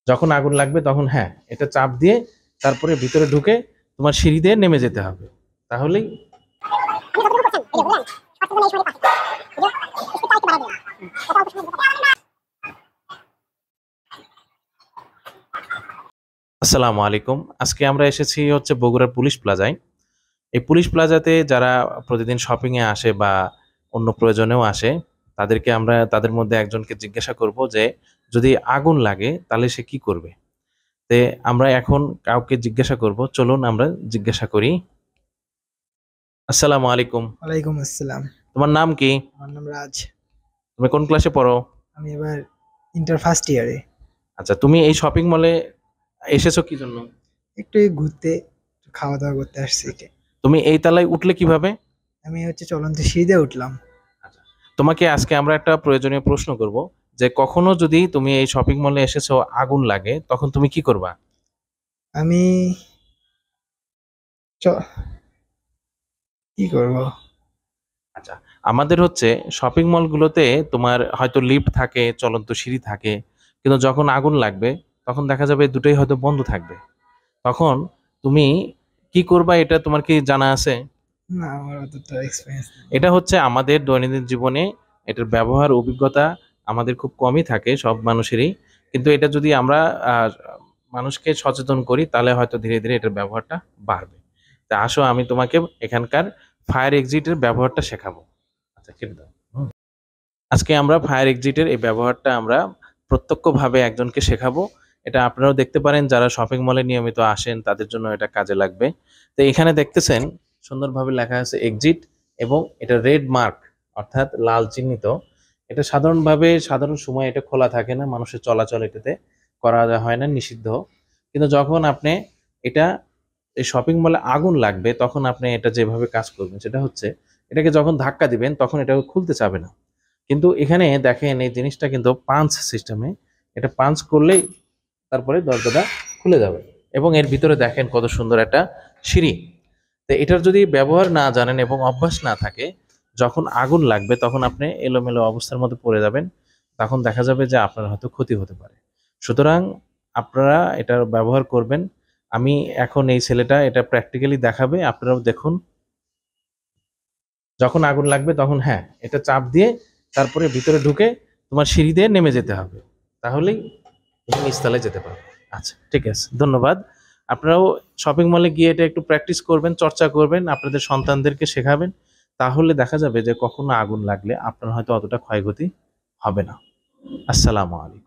যখন আগুন লাগবে তখন হ্যাঁ এটা চাপ দিয়ে তারপরে ভিতরে ঢুকে তোমার সিঁড়ি দিয়ে নেমে যেতে হবে, তাহলেই। আসসালামু আলাইকুম। আজকে আমরা এসেছি হচ্ছে বগুড়ার পুলিশ প্লাজায়। এই পুলিশ প্লাজাতে যারা প্রতিদিন শপিং এ আসে বা অন্য প্রয়োজনেও আসে, তাদেরকে আমরা তাদের মধ্যে একজনকে জিজ্ঞাসা করব যে যদি আগুন লাগে তাহলে সে কি করবে। তে আমরা এখন কাউকে জিজ্ঞাসা করব, চলুন আমরা জিজ্ঞাসা করি। আসসালামু আলাইকুম। ওয়ালাইকুম আসসালাম। তোমার নাম কি? আমার নাম রাজ। তুমি কোন ক্লাসে পড়ো? আমি এবার ইন্টার ফার্স্ট ইয়ারে। আচ্ছা, তুমি এই শপিং মলে এসেছো কি জন্য? একটু ঘুরতে, একটু খাওয়া দাওয়া করতে আসছি। তুমি এই তালায় উঠলে কিভাবে? আমি হচ্ছে চলন্ত সিঁড়িতে উঠলাম। আচ্ছা, তোমাকে আজকে আমরা একটা প্রয়োজনীয় প্রশ্ন করব যে কখনো যদি তুমি এই শপিং মলে এসেছো আগুন লাগে তখন তুমি কি করবা? আমি চ কি করব? আচ্ছা, আমাদের হচ্ছে শপিং মলগুলোতে তোমার হয়তো লিফট থাকে, চলন্ত সিঁড়ি থাকে, কিন্তু যখন আগুন লাগবে তখন দেখা যাবে দুটোই হয়তো বন্ধ থাকবে। তখন তুমি কি করবা, এটা তোমার কি জানা আছে? না, আমার অতটা এক্সপেরিয়েন্স নেই। এটা হচ্ছে আমাদের দৈনন্দিন জীবনে এটার ব্যবহার অভিজ্ঞতা আমাদের খুব কমই থাকে সব মানুষেরই, কিন্তু এটা যদি আমরা মানুষকে সচেতন করি তাহলে হয়তো ধীরে ধীরে এটার ব্যবহারটা বাড়বে। তা আসো আমি তোমাকে এখানকার ফায়ার এক্সিটের ব্যবহারটা শেখাবো। আচ্ছা, কেটে দাও। আজকে আমরা ফায়ার এক্সিটের এই ব্যবহারটা আমরা প্রত্যক্ষভাবে একজনকে শেখাবো। এটা আপনারাও দেখতে পারেন, যারা শপিং মলে নিয়মিত আসেন তাদের জন্য এটা কাজে লাগবে। তো এখানে দেখতেছেন সুন্দরভাবে লেখা আছে এক্সিট, এবং এটা রেড মার্ক অর্থাৎ লাল চিহ্নিত। এটা সাধারণভাবে সাধারণ সময় এটা খোলা থাকে না, মানুষের চলাচল এটাতে করা হয় না, নিষিদ্ধ। কিন্তু যখন আপনি এটা এই শপিং মলে আগুন লাগবে তখন আপনি এটা যেভাবে কাজ করবেন সেটা হচ্ছে এটাকে যখন ধাক্কা দিবেন তখন এটা খুলতে চাবে না। কিন্তু এখানে দেখেন এই জিনিসটা কিন্তু পাঞ্চ সিস্টেমে, এটা পাঞ্চ করলেই তারপরে দরজাটা খুলে যাবে, এবং এর ভিতরে দেখেন কত সুন্দর একটা সিঁড়ি। তো এটার যদি ব্যবহার না জানেন এবং অভ্যাস না থাকে, যখন আগুন লাগবে তখন আপনি এলোমেলো অবস্থার মধ্যে পড়ে যাবেন, তখন দেখা যাবে যে আপনার হয়তো ক্ষতি হতে পারে। সুতরাং আপনারা এটার ব্যবহার করবেন। আমি এখন এই ছেলেটা এটা প্র্যাকটিক্যালি দেখাবে, আপনারাও দেখুন। যখন আগুন লাগবে তখন হ্যাঁ এটা চাপ দিয়ে তারপরে ভিতরে ঢুকে তোমার সিঁড়ি দিয়ে নেমে যেতে হবে, তাহলেই তুমি নিচতলায় যেতে পারবে। আচ্ছা, ঠিক আছে, ধন্যবাদ। আপনারাও শপিং মলে গিয়ে এটা একটু প্র্যাকটিস করবেন, চর্চা করবেন, আপনাদের সন্তানদেরকে শেখাবেন, তাহলে দেখা যাবে যে কখনো আগুন লাগলে আপনার হয়তো অতটা ক্ষয়ক্ষতি হবে না। আসসালামু আলাইকুম।